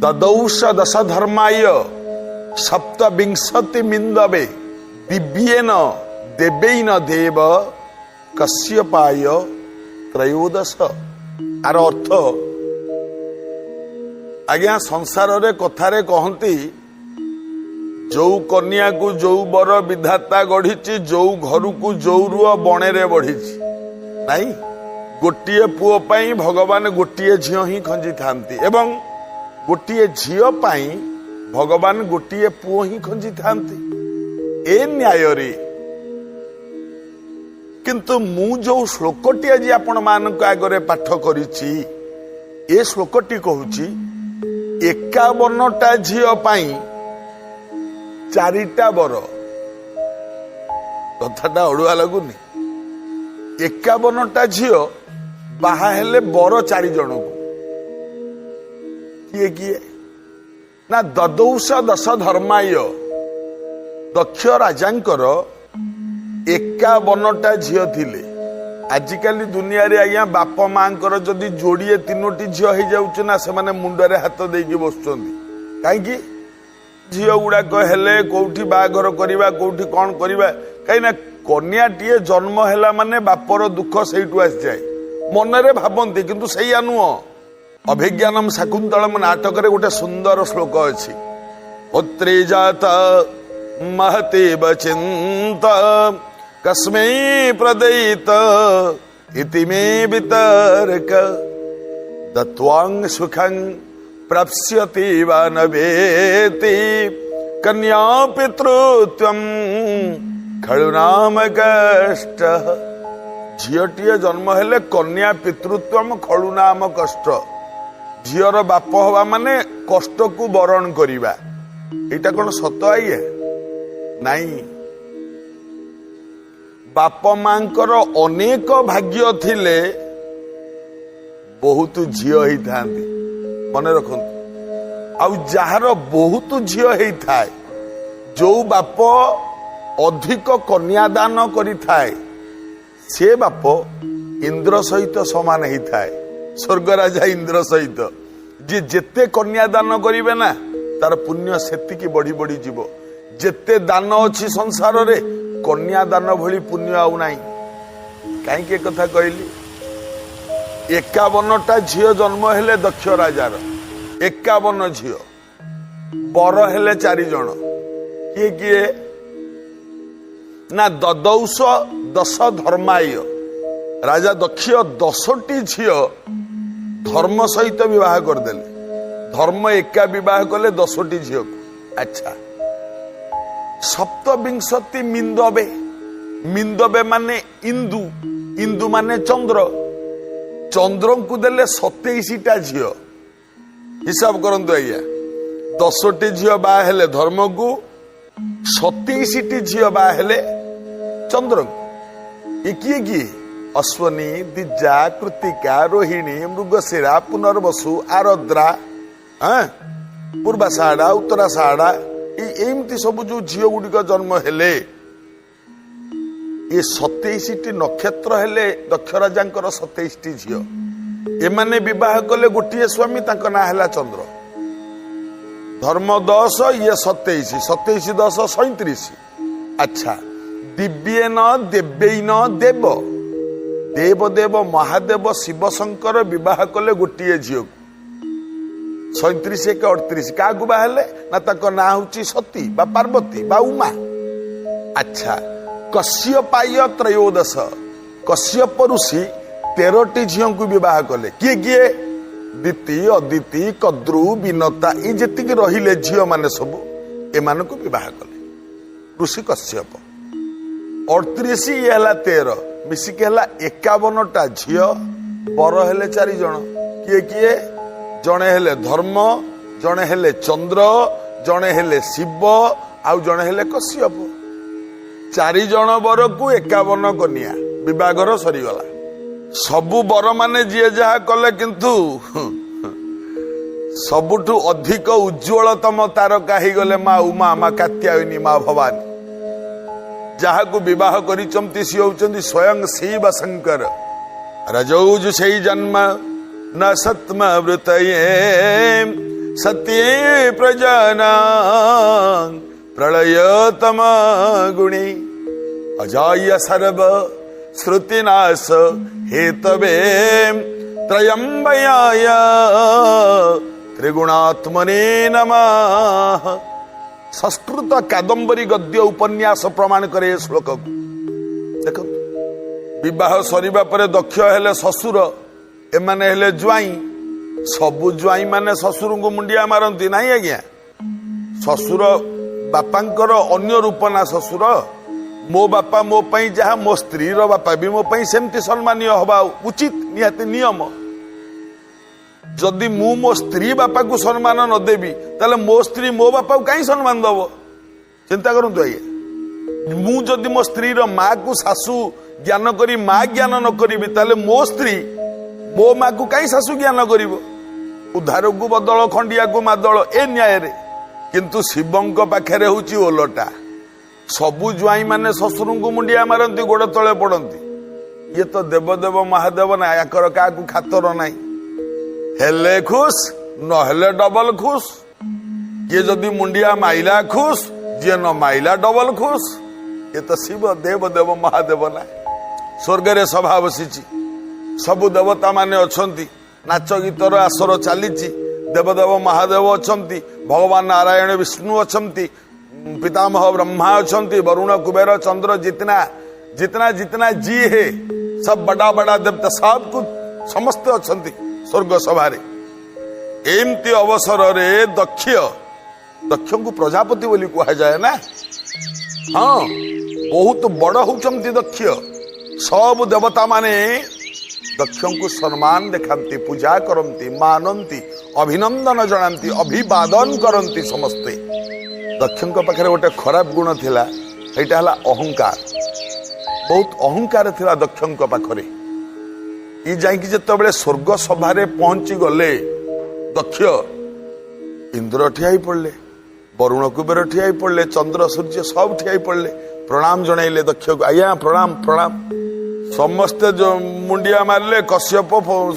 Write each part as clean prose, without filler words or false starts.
ददौष दश धर्माय सप्तविंशति मिंदवे दिव्येन देवेन देव कश्यपाय त्रयोदश। आर अर्थ आज्ञा संसार रे कथारे कहती जो कन्या को जो बर विधाता गढ़ी जो घर को जो रुआ बणे बढ़ी नाई गोटे पुओ पाई भगवान गोटे झील ही खंजी था एवं गोटे झील पाई भगवान गोटे पुओ ही खंजी था ए न्याय रे किंतु मु जो श्लोकटी आज आपण मानक आगरे पाठ करिछि ए श्लोकटी कहूछि 51टा झील पाई 4टा बर। कथाटा अड़ुआ लगुनि 51टा झील बाहा हेले बर 4 जन को किए किए ना ददौष दश धर्माय दक्ष राजांकर 51टा झील थिले। आजिकाली दुनिया रे आज्ञा बाप मांकर जदि जोड़िए 3टी झील हो जाउछ ना से माने मुंडरे हाथ देके बसुचंदी काहेकि झील गुड़ाक हेले कोठी बाघर करवा कोठी कौन करवा कहीं कन्याटीए जन्म है माने बापर दुख सहीठू आसी जाए मनरे भावती किंतु सैया नुह। अभिज्ञानम शाकुंतलम नाटक रे गोटे सुंदर श्लोक अच्छी पुत्री जात महते बचिंत कस्मै प्रदयित इति मे वितर्क दत्वांग सुखं प्राप्स्यति वा न वेति कन्या पितृत्वं खलुनाम कष्ट। झीलटीए जन्म हेले कन्या पितृत्वम खलुनाम कष्ट। झीर बाप हवा माने कष्ट को बरण करिबा एटा कोन सत आइए नाई। बाप मांकर अनेक भाग्य थिले बहुत झील ही थांती मन रखु आउ जार बहुत झील ही थाए जो बाप अधिक कन्यादान करि थाए से बाप इंद्र सहित समान ही थाए। स्वर्ग राजा इंद्र सहित जे जेते कन्यादान करिवे ना तार पुण्य सेतिकी बढ़ी बढ़ी जीव। जेते दान अछि संसार रे कन्यादान भली पुण्य आउ नाही। कहीं कथा कहली 51टा झील जन्म हेले दक्ष राजार 51 झील बर हेले 4 जन किए किए ना ददौष दश धर्माय राजा दक्ष 10टी झील धर्म सहित विवाह करदेले। धर्म एका विवाह कले 10टी झील को। अच्छा सप्तविंशति मिंदवे मिंदवे माने इंदु इंदु माने चंद्र चंद्र को देले 27टा झील। हिसाब करंतु आज्ञा 10टी झील बा हेले धर्म को 27टी झील बा हेले चंद्र को। ये किए किए अश्वनी दिजा कृतिका रोहिणी मृगशिरा पुनर्वसु आरद्रा पूर्वाषाढ़ा उत्तराषाढ़ा एमती सब जो झील गुड़िक जन्म हेले ये 27टी नक्षत्र हेले दक्ष राजांकर 27टी झील एमाने विवाह कले गोटे स्वामी तांका ना हेला चंद्र। धर्म 10 ये 27 27 10 37। अच्छा दिव्येन देवेन देव देव देव महादेव शिव शंकर विवाह कले गोटे झील 37 एक 38 क्या बाहले ना ताको ना होची सती बा पार्वती बा उमा। अच्छा कश्यपाय त्रयोदश कश्यप ऋषि 13टी झील को विवाह कले किए किए दिति अदिति कद्रु विनता ये जेतिक रहिले झील माने सब एमान को विवाह कले ऋषि कश्यप। 38 ये हला 13 मिसिके हला 51टा झील बर हेले 4 जन किए किए जड़े हेले धर्म जड़े हेले चंद्र जड़े हेले शिव आउ जड़े हेले कश्यप। 4 जन बर को 51 कन्या विवाहर सरीगला। सबु बर माने जी जहा कले किंतु सबुठु अधिक उज्ज्वलतम तारका ही गले माँ उमा माँ कात्यायनी माँ भवानी जहा को विवाह करिचंती सी होचंती स्वयं शिव शंकर। रजौज से जन्म न सत्म वृतये सत्ये प्रजाना प्रलयतम गुणे अजाय सर्व श्रुतिनाश हेतवे त्रयंबयाय त्रिगुणात्मने नमः। संस्कृत कादंबरी गद्य उपन्यास प्रमाण करे श्लोक देख। विवाह सरिबा परे दक्ष हेले ससुर, एमाने हेले ज्वाई। सबु ज्वाई माने ससुर को मुंडिया मारती नहीं आज्ञा। ससुर बापांकर अन्य रूप ना ससुर। मो बापा मो पई जहा मो स्त्री रो बापा भी मो पई सेमती सम्मानीय हवा उचित निहाती नियम। जदि मु मो स्त्री बापा को सम्मान न देवी ताले मो स्त्री मो बापा को कहीं सम्मान दब? चिंता करंतु आज्ञा। मु जदि मो स्त्री रो माँ को सासू ज्ञान करी माँ ज्ञान न करी ताले मो स्त्री मो माँ को कहीं सासू ज्ञान करिवो? उद्धार को बदल खंडिया को मादल ए न्याय रे। किंतु शिवंक पाखरे होची ओलटा। सबु ज्वाई माने ससुर को मुंडिया मारती गोड़ तले पड़ती। ये तो देवदेव महादेव ना याकर का खातर नहीं। हेले खुश न हेले डबल खुश। ये जदि मुंडिया माइला खुश, जे न माइला डबल खुश। ये तो शिव देवदेव महादेव ना। स्वर्ग रे सभा बसीची, सबु देवता माने अछंती। नाच गीतर आसर चलीची। देवदेव महादेव अछंती, भगवान नारायण विष्णु अछंती, पितामह ब्रह्मा अछंती, वरुण कुबेर चंद्र जितना जितना जितना जी है सब बड़ा बड़ा देवता सब कुछ समस्त अछंती स्वर्ग सभारे। एमती अवसर रे दक्ष को प्रजापति बोली कहा जाए ना। हाँ बहुत बड़ होचंती दक्ष। सब देवता माने दक्ष को सम्मान देखांती, पूजा करती, मानती, अभिनंदन जनाती, अभिवादन करती समस्ते। दक्ष पाखे गोटे खराब गुण थिला, एटा हला अहंकार। बहुत अहंकार थिला दक्ष पाखरे। ये जाइकी जिते स्वर्ग सभारे पहुंची गले दक्ष, इंद्र ठिया पड़े, वरुण कुबेर ठिया पड़े, चंद्र सूर्य सब ठिया पड़े, प्रणाम जनइले दक्ष को। आज्ञा प्रणाम प्रणाम। समस्ते जो मुंडिया मारले, कश्यप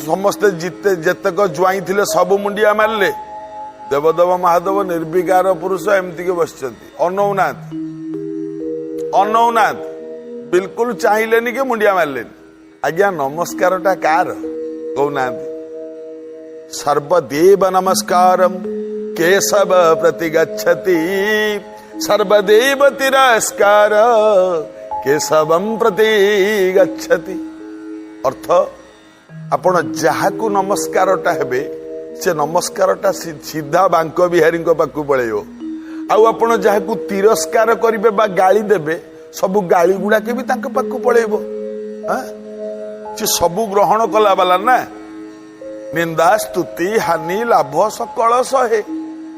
समस्ते जिते जेतक ज्वाई थिले सब मुंडिया मारले। देवदेव महादेव निर्विकार पुरुष एमती के बसचंती, अनौनाथ अनौनाथ बिल्कुल चाहिए कि मुंडिया मारले। आज्ञा नमस्कार टा कार कहना? सर्वदेव नमस्कारम केशव प्रतिगच्छति, सर्वदेव तिरस्कार केशवम प्रतिगच्छति। अर्थ आपण जहाकू नमस्कार टा हेबे से नमस्कार टा सीधा बांक बिहारी पाखु पड़ेब। आपण जहाकू तिरस्कार करिवे बा गाली देबे सबु गाली गुड़ा के भी तांके पाखु पड़ेब। से सबु ग्रहण कला वाला ना। निंदा स्तुति हानि लाभ सकल सहे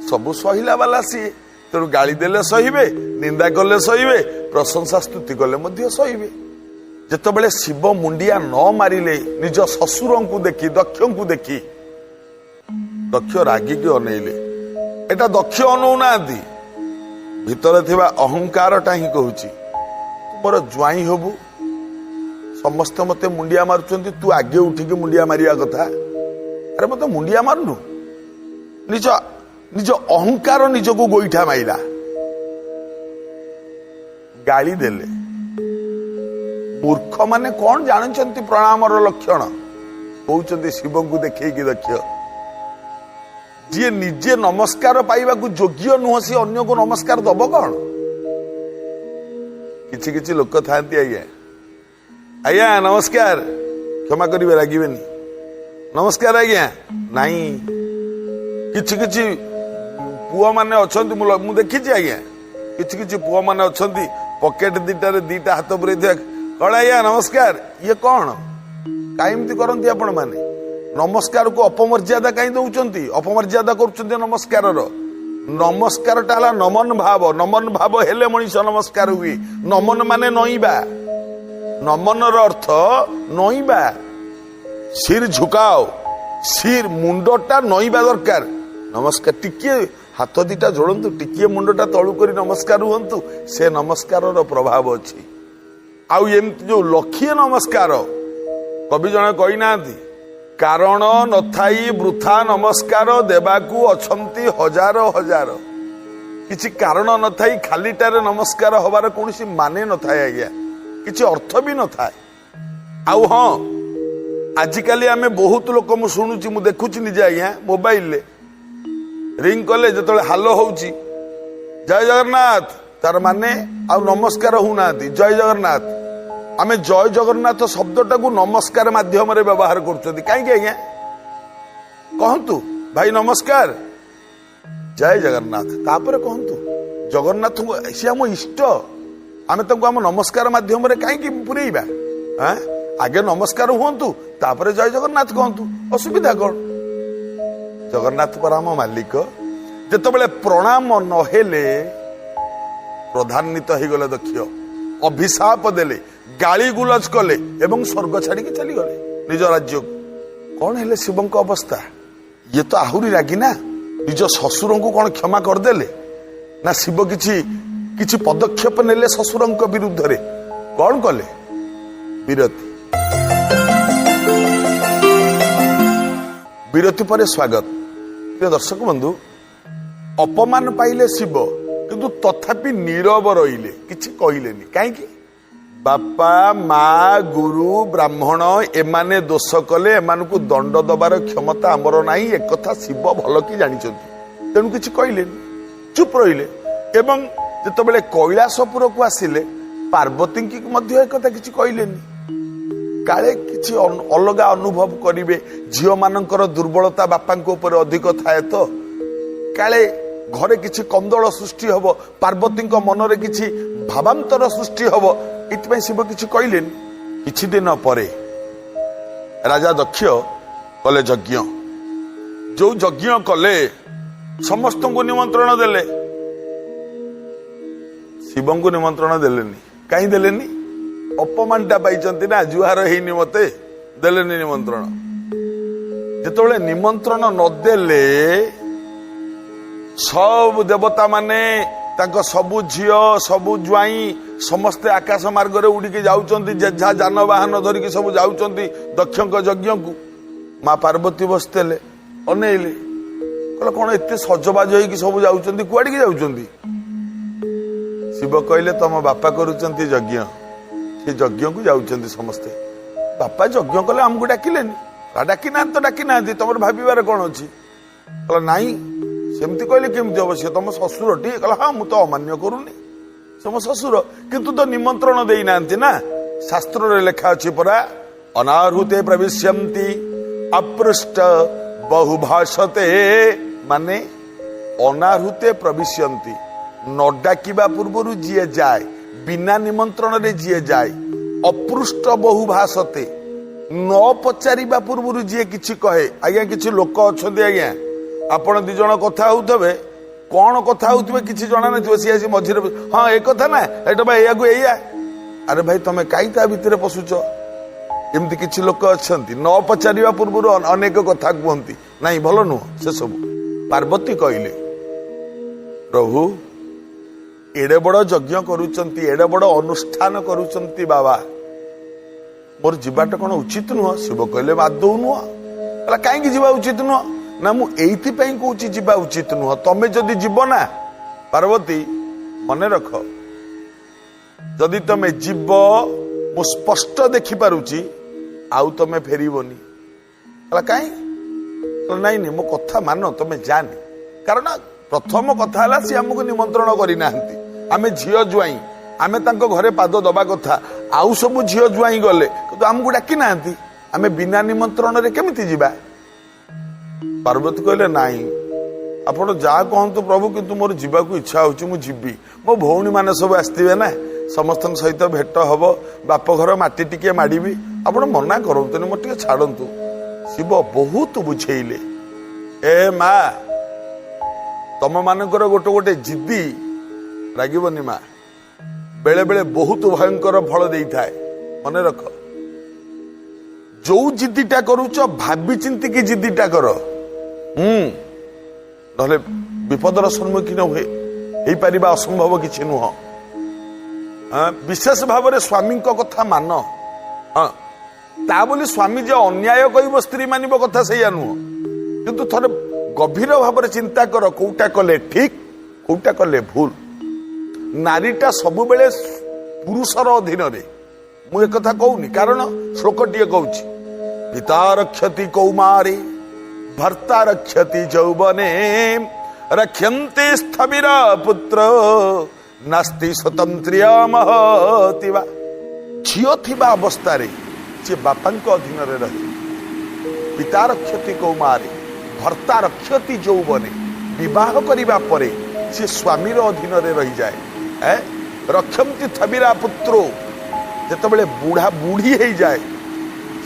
सबु सहिला वाला सी। तेणु गाली देले सहिबे, निंदा कले सहिबे, प्रशंसा स्तुति कले मध्य सहिबे। जेतेबेले शिव मुंडिया न मारिले निज ससुर को देखी, दक्ष को देखी, दक्ष रागी के अनेइले। एटा दक्ष अनौनादी भितर थिबा अहंकार टा ही कहूची मोर ज्वाई होबू, समस्त मते मुंडिया मारुचंती, तू आगे उठिके मुंडिया मारिया कथा। अरे मते मुंडिया मारनु। निज निज अहंकार निज को गोईठा माइला, गाली देले। मूर्ख माने कौन जानचंती प्रणामर लक्षण? कहउचंती शिव को देखे कि दक्ष जी निजे नमस्कार पाइबा को योग्य नुह, सी अन्य को नमस्कार दब कौन? किछि किछि लोक थांती आज्ञा, आज्ञा नमस्कार, क्षमा करिवे रागिबेनी, नमस्कार आज्ञा नहीं। किछि किछि पुआ माने अछंती, मु देखिछि आज्ञा, किछि किछि पुआ माने अछंती पॉकेट दीटा हाथ पुरे दिया कळे आज्ञा नमस्कार। ये कौन काइमती करंती आपण माने? नमस्कार को अपमर्यादा कहीं दउचंती, अपमर्यादा करूचंती नमस्कार रो। नमस्कार टाला नमन भाव, नमन भाव हेले मनीष नमस्कार हुए। नमन माने नईबा, नमन रो अर्थ नईबा, सिर झुकाओ, सिर मुंडटा नईबा दरकार। नमस्कार टिके हाथ दीटा जोड़ंतु, टिके मुंडटा तळु करी नमस्कार हुंतु, से नमस्कार रो प्रभाव अछि। आउ एमती जो लखिए नमस्कार कवि जने कही नांती कारण नथाई वृथा नमस्कार देवाकू अछंती हजार हजार। किछि कारण नथाई खालीटारे नमस्कार हबार कोनोसी माने नथाय आज्ञा, किछि अर्थ भी नथाय। आउ हाँ, आजिकाली आमे बहुत लोक मु शुणुची मु देखुची निजे आज्ञा मोबाइल ले रिंग कले जतले हालो होउची जय जगन्नाथ तार माने आ नमस्कार होना जय जगन्नाथ। आमे जय जगन्नाथ शब्दटा को नमस्कार माध्यम रे व्यवहार करछथि काहे आज्ञा कहंतु भाई नमस्कार जय जगन्नाथ तापर कहंतु जगन्नाथ से आम इष्ट आमे तंको आम नमस्कार माध्यम रे काहे पुरेइबा। हां आगे नमस्कार हुंतु तापर जय जगन्नाथ कहंतु असुविधा कोन। जगन्नाथ परम मालिक जेतबेले प्रणाम नहेले प्रधान्वित हो गले दक्ष अभिशाप देले गाली गुलज कले एवं स्वर्ग छाड़ी चली गले निज राज्य। कौन हेले शिवं को अवस्था ये तो आहुरी रागी ना निज ससुर को कौन क्षमा करदेले ना शिव किछि पदक्षेप नेले ससुर विरुद्ध रे कौन कले विरति। विरति पर स्वागत। प्रिय दर्शक बंधु अपमान पाइले शिव किंतु तथापि नीरव रहिले किछि कहिलेनी काहे बापा माँ गुरु ब्राह्मण एमाने दोष कले एमानकु दंड दबार क्षमता आमर नाही एक कथा शिव भल कि जानिछन्ति तेणु किछि कहिलेनी चुप रहिले। एवं जेतबेले कैलासपुर को आसिले पार्वती की मध्य एक कथा किछि कहिलेनी काले किछि अलगा अनुभव करिवे झियो मानकर दुर्बलता बापांको ऊपर अधिक थाए तो काले घरे किछि कंदल सृष्टि हबो पार्वती मनरे किछि भावांतर सृष्टि हबो इतपै शिव किछि कहिलेन। किछि दिन परे राजा दक्ष कले यज्ञ जो यज्ञ कले समस्त को निमंत्रण देले शिव को निमंत्रण देलेनी कहीं देलेनी अपमानटा पाइचंती ना जुहार हेनी मते देलेनी निमंत्रण। जेतबेले निमंत्रण न देले सब देवता माने तांको सबु झियो सबु ज्वाई समस्ते आकाश मार्ग रे उड़ी के जाउचंती जेझा जानवाहन धरी के सब जाउचंती दक्षक यज्ञ को। माँ पार्वती बसतेले अनेइले कहले कोन एते सजबाज होई कि सब जाउचंती कुआडी के जाउचंती। शिव कहले तम बापा करूचंती यज्ञ से यज्ञ को जाउचंती समस्ते बापा यज्ञ कले हमको डाकिलेनी डाकी ना तो डाकी ना तमर भाबिबार कोन अछि कहला नाही सेमती कहले केमती हम सी तुम शशुर टी कहला हाँ मुझे अमान्य करूनी से मो शशुर किंतु तो निमंत्रण दे ना शास्त्र रे लेखा अच्छी परा अनाहृते प्रविश्यन्ति अपृष्ट बहुभाषते माने अनाहृते प्रविश्यन्ति न डाकिबा पूर्व जी जाए बिना निमंत्रण रे जी जाए अपृष्ट बहुभाषते न पचारिबा पूर्व जी किछि कहे आज्ञा किछि लोक अछंती आज्ञा आपण दी जण कथा होउतबे कोन कथा होउतबे किछि जणा नथिबे सी आसी मझिरे हां ए कथा ना एटा बा एया को एया अरे भाई तमे काई ता भितरे पसुच एमती किछि लोक अछंती न पचारिबा पूर्व अनेक कथा कहंती नाही भलो नु से सब। पार्वती कहिले प्रभु एडे बड़ यज्ञ करूचंती एडे बड़ अनुष्ठान करूचंती बाबा मोर जीवाटा कोन उचित नुह। शिव कहले बादौ नुह कहला काई जीवा उचित नुह ना मु एइथि पई कहूची जीवा उचित नुह तमे जदि जीव ना पार्वती मने रख जदि तमे जीव मु स्पष्ट देखि पारुची आउ तमे फेरिबोनी कहला काई कहला नाही नहीं मो कथा मान तमे जानी कारण प्रथम कथा हला से हमको निमंत्रण करि नाहंती आमे झियो जुआई आमे तांको घरे पाद दबा कथा आउ सब झियो जुआई गले तो हमको डाकी नाहंती आमे बिना निमंत्रण रे केमिति जीवा। पार्वती कहले नाही आपण जा कहतु प्रभु किंतु मोर जीवा को इच्छा होची मु जीवी मो भौणी माने सब आस्तिबे ना समस्त सहित भेट हब बाप घर माटी टिके माड़ीबी आपण मना करतुनी मो टिके छाड़ंतु। शिव बहुत बुझेइले ए माँ तम मानकर गोटे गोटे जिद्दी रागिबनी माँ बेले बेले बहुत भयंकर फल देई थाए मने रख जो जिद्दीटा करूच भाबी चिंती की जिद्दीटा कर नहले विपदर सम्मुखीन हुए हो पारिबा असंभव किछि नुह। विशेष भाव में स्वामी कथा मान हाँ ତା ବୋଲି ସ୍ୱାମୀ ଯେ ଅନ୍ୟାୟ କହିବ ସ୍ତ୍ରୀ ମାନିବ କଥା ସେଇଆ ନୁହଁ। କିନ୍ତୁ ଥରେ ଗଭୀର ଭାବରେ ଚିନ୍ତା କର, କୋଉଟା କଲେ ଠିକ କୋଉଟା କଲେ ଭୁଲ। ନାରୀଟା ସବୁବେଳେ ପୁରୁଷର ଅଧୀନରେ। ମୁଁ ଏକଥା କହୁନି, କାରଣ ଶ୍ଲୋକଟିଏ କହୁଛି ପିତା ରକ୍ଷତି କୌମାରୀ ଭର୍ତ୍ତା ରକ୍ଷତି ଯୌବନେ ରକ୍ଷନ୍ତି ସ୍ଥବିର ପୁତ୍ର ନାସ୍ତି ସ୍ୱତନ୍ତ୍ରିୟ ମହତିବା। ଝିଅ ଥିବା ଅବସ୍ଥାରେ ସେ ବାପାଙ୍କ ଅଧୀନରେ ରହେ। ପିତା ରକ୍ଷତି କୌମାରୀ ଭର୍ତ୍ତା ରକ୍ଷତି ଯୌବନେ, ବିବାହ କରିବା ପରେ ସେ ସ୍ୱାମୀର ଅଧୀନରେ ରହିଯାଏ। ରକ୍ଷନ୍ତି ସ୍ଥବିରା ପୁତ୍ର, ଯେତେବେଳେ ବୁଢୀ ହେଇଯାଏ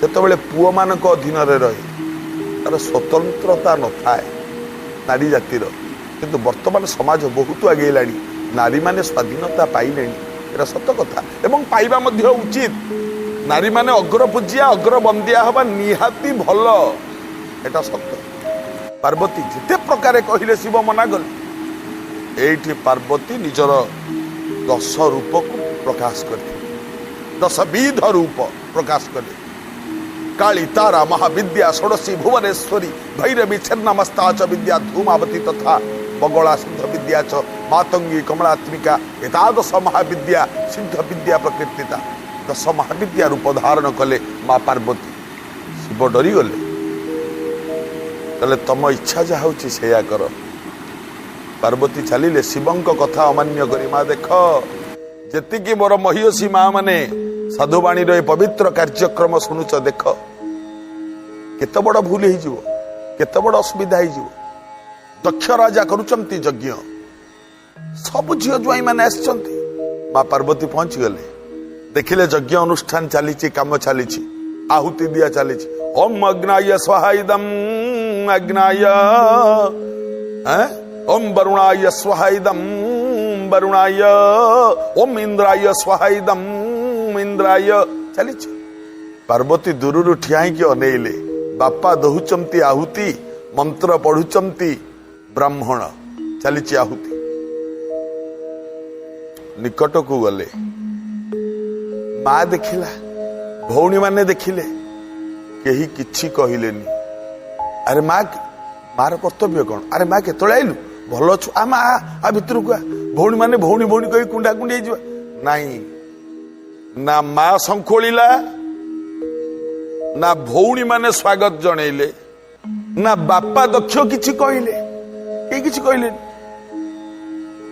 ସେତେବେଳେ ପୁଅମାନଙ୍କ ଅଧୀନରେ ରହେ। ତାର ସ୍ୱତନ୍ତ୍ରତା ନଥାଏ ନାରୀ ଜାତିର। କିନ୍ତୁ ବର୍ତ୍ତମାନ ସମାଜ ବହୁତ ଆଗେଇଲାଣି, ନାରୀମାନେ ସ୍ୱାଧୀନତା ପାଇଲେଣି, ଏଟା ସତ କଥା ଏବଂ ପାଇବା ମଧ୍ୟ ଉଚିତ। ନାରୀମାନେ ଅଗ୍ରପୂଜ୍ୟା ଅଗ୍ରବନ୍ଦିଆ ହେବା ନିହାତି ଭଲ, ଏଟା ସତ। ପାର୍ବତୀ ଯେତେ ପ୍ରକାରେ କହିଲେ ଶିବ ମନା କଲେ। ଏଇଠି ପାର୍ବତୀ ନିଜର 10 ରୂପକୁ ପ୍ରକାଶ କରିଥିଲେ, 10 ବିଧ ରୂପ ପ୍ରକାଶ କଲେ। काली तारा महाविद्या षोडशी भुवनेश्वरी भैरवी छन्नमस्ता च विद्या धूमावती तथा बगला सिद्ध विद्या च मातंगी कमलात्मिका एतादश महाविद्या सिद्ध विद्या प्रकीर्तिता। 10 महाविद्या रूप धारण कले माँ पार्वती। शिव डरी गले, कहले तम इच्छा जहा होची सेया कर। पार्वती चलिले शिवंक कथा अमान्य करी। माँ देख जेतिकी मोर महिषी माँ माने साधुवाणी रे पवित्र कार्यक्रम शुणुच, देख केते बड़ भूल हो, केते बड़ असुविधा हो। दक्ष राजा करुचंती यज्ञ, सब झील ज्वाई मैंने आसचंती। माँ पार्वती पहुंची गले, देखिले यज्ञ अनुष्ठान चली, काम चली, आहुति दिया चली। ओम अग्नाय स्वाहा इदं अग्नाय, ओम वरुणाय स्वाहा इदं वरुणाय, ओम इंद्राय स्वाहा इदं इंद्राय चली। पार्वती दूर ठिया कि अनेइले, बापा दहुचंती आहुति, मंत्र पढ़ुचंती ब्राह्मण, चली आहुति। निकट को गले, माँ देखिला, भौणी माने देखिले, केही किछि कहिलेनी। अरे माँ, मार कर्तव्य कौन? अरे माँ केतळे आइलु, भल छु? आ माँ आ भितर को। भौणी माने भौणी भौणी कहि कुंडा कुंडी हो नहीं। ना माँ संखोलिला, ना भौणी माने स्वागत जणैले, ना बापा दक्ष किछि कहिले, किछि कहिले।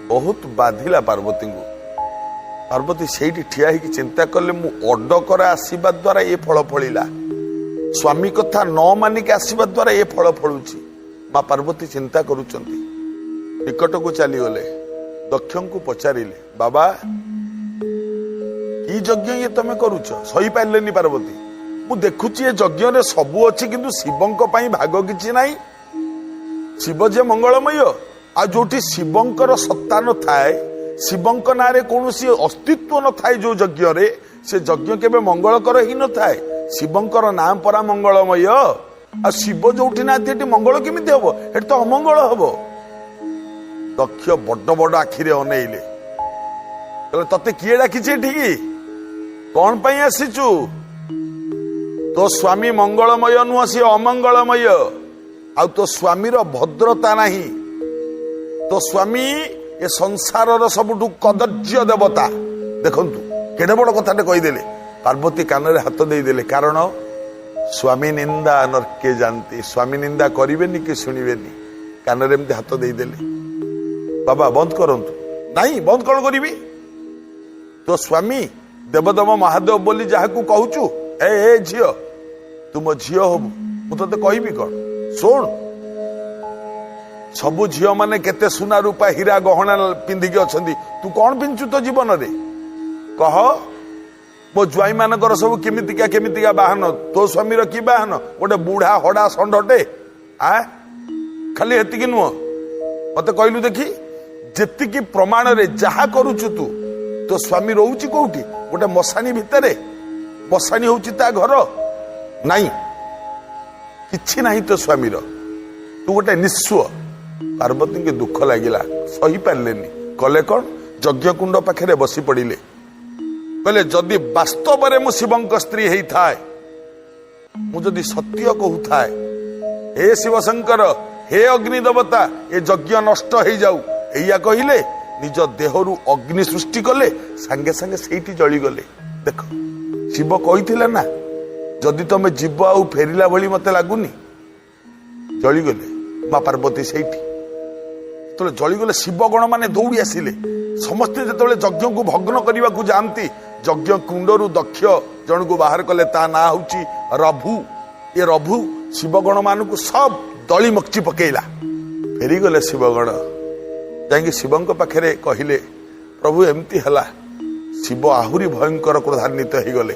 बहुत बाधिला पार्वती को। पार्वती सेठी ठिया ही चिंता कले, मु अडकर आशीर्वाद द्वारा ये फल फलिला, स्वामी कथा न मानिक आशीर्वाद द्वारा ये फल फलुची। माँ पार्वती चिंता करुचंती। निकट को चली गले, दक्ष को पचारिले, बाबा कि यज्ञ ये तमे करुच? सही पाइलेनी पार्वती। मु देखुची ये यज्ञ रे सबु अछि, किंतु शिवंक पई भाग किछि नाही। शिव जे मंगलमय, आ जोटी शिवंकर सत्ता न थाए, शिवंक नारे कौनसी अस्तित्व न थाए जो यज्ञ रे, से यज्ञ केबे मंगलकर ही न थाए। शिवंकर नाम परा मंगलमय, आ शिव जोटी नाथि एटी मंगल केमिति हबो? एटी तो अमंगल हबो। दक्ष बड़ बड़ आखिरे अनेइले, कहले तते किए डाकिछि एठी? कौन पाई आसीचु? तो स्वामी मंगलमय नुह, सी अमंगलमय। आ तो स्वामी भद्रता नहीं। तो स्वामी ए संसार सबुठु कदर्य देवता। देखंतु केडे बड़ कथाटे कहीदेले। पार्वती कानरे हाथ देदेले, कारण स्वामी निंदा नरके जानती। स्वामी निंदा करिवेनी कि सुनिवेनी, कानरे एमती हाथ देदेले। बाबा बंद करंतु। नहीं बंद कौन करी? तो स्वामी देवदेव महादेव बोली जहाकू कहूचु, ए झियो तुम झियो हबु, मु तते कहबी कौन? सुन, सबु झियो माने केते सुना रूपा हीरा गहना पिंधिकी अछंती, तू कौन पिंचु तो जीवन रे? कह मो ज्वाई मानकर सब केमितिका बाहन, तो स्वामीर कि बाहन? गोटे बुढ़ा हड़ा षंढटे। खाली हेतिकी नुह, मते कहलु देखी, जेतिकी प्रमाण रे जहा करूचु तू, तो स्वामी रोची कोठी? गोटे मशाणी भितरे? मशाणी होची ता घर? नहीं, किछि नहीं तो स्वामीर, तू गोटे निस्व। पार्वती के दुख लगिला, सही पारलेनी। कले कौन? यज्ञ कुंड पाखे बसी पड़िले। कहले जदि वास्तव में मु शिवंक स्त्री है थाए, मुझे सत्य कहूए हे शिवशंकर हे अग्नि देवता ए यज्ञ नष्ट हो जाऊ या कहले निज देहरु अग्नि सृष्टि कले सांगे सांगे से जली गले। देख शिव कही ना जदि तुम जीव आउ फेरिला भली मते लगुनि जलीगले माँ पार्वती से जलीगले शिवगण माने दौड़ी आसिले समस्ते जो यज्ञ को भग्न करने को जाती यज्ञ कुंडरू दक्ष जन को बाहर कले ता ना हूँ रभु। ये रभु शिवगण मान को सब दली मक्ची पकेला फेरीगले शिवगण जाकि शिव पाखे कहले प्रभु एमती है शिव आहुरी भयंकर क्रोधान्वित हो गले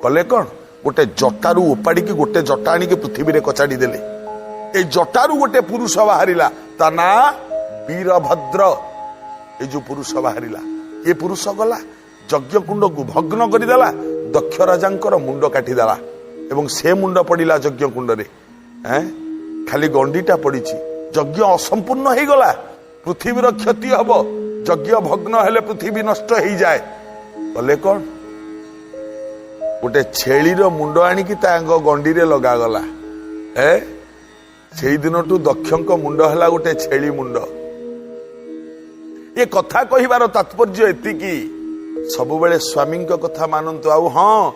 कले कौन गोटे जटारू उपाड़ी गोटे जटा आनिक पृथ्वी में कचाड़ी देले ए जटारू गोटे पुरुष बाहरिला ता ना वीरभद्र। ये जो पुरुष बाहरिला ये पुरुष गला यज्ञ कुंड को भग्न करदेला दक्ष राजा मुंड काटिदेला एवं से मुंड पड़ा यज्ञ कुंड रे खाली गंडीटा पड़ी यज्ञ असंपूर्ण हो गला पृथ्वीर क्षति हम यज्ञ भग्न हेले पृथ्वी नष्ट हो जाए कले कौन गोटे छेलीर मुंड आनिकी गंडी रे लगागला से दिन टू दक्ष मुंड है गोटे छेली मुंड। ये कथा कहिबार तात्पर्य एतिकी सब बेले स्वामी कथा मानतु आउ हाँ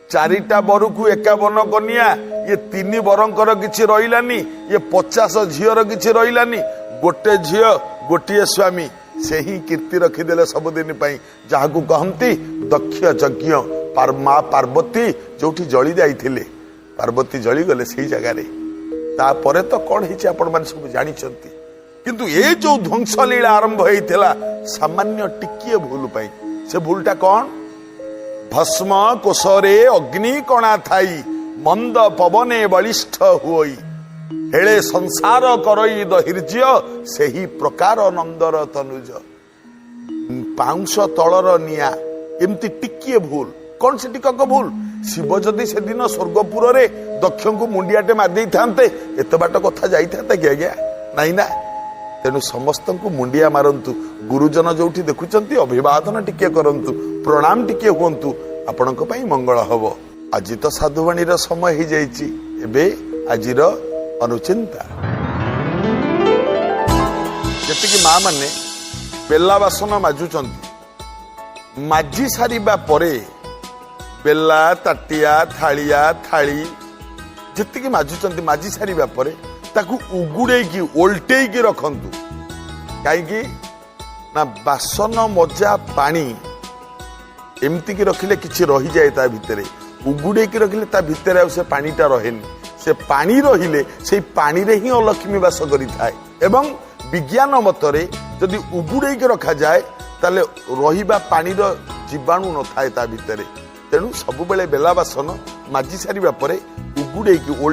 चारिटा बर को 51 कन्या ये 3 बरंकर किछि रहिलानी ये 50 झीर किछि रहिलानी गोटे झील गोटे स्वामी से ही कीर्ति रखिदेले सबुदिन जहाँ को कहती दक्ष यज्ञ माँ पार्वती जो जली जाइथिले पार्वती जली गले से जगार तापर तो कौन है आपण मैंने सब जानते किंतु ये जो ध्वंस लीला आरंभ होता सामान्य टिकिए भूल पाई से भूलटा कौन भस्म कोशरे अग्नि कणा थाई मंद पवने बलिष्ठ हुई हेले संसार करई दहिर्ज्य से ही प्रकार नंदर तनुज पाउंश तलर निया एमती टिकिए भूल कौन से टिकक भूल शिव जदि से दिन स्वर्गपुर रे दक्ष को मुंडियाटे मारदे था एत बाट कथा जाता कि आज्ञा नाई ना तेणु समस्त को मुंडिया मारंतु गुरुजन जो देखुंत अभिवादन टिके करंतु प्रणाम टिके हुंतु आपण मंगल हब। आज तो साधुवाणी समय हो जाइए आजिर अनुचिंता जी माँ मैंने बेला बासन माजुंट माजी सारिबा परे बेला ताटिया थालिया थाली जी माजुंट माजी सारिबा परे ताकू उगुड़ेकी ओल्टेकी रखंतु कहीं ना बासन मजा पानी एमती की रखिले किछि रही जाए ता भितरे उगुड़ेकी रखिले ता भितरे आ से पानीटा रहेनी से पानी रहिले से पानी रे ही अलक्ष्मी वास करि थाए एवं विज्ञान मतरे जदि उगुड़ेकी रखा जाए ताले रहिबा पानीर जीवाणु न थाए ता भितरे तेणु सबुबेले बेला बासन माजी सारिबा परे उगुड़ेकी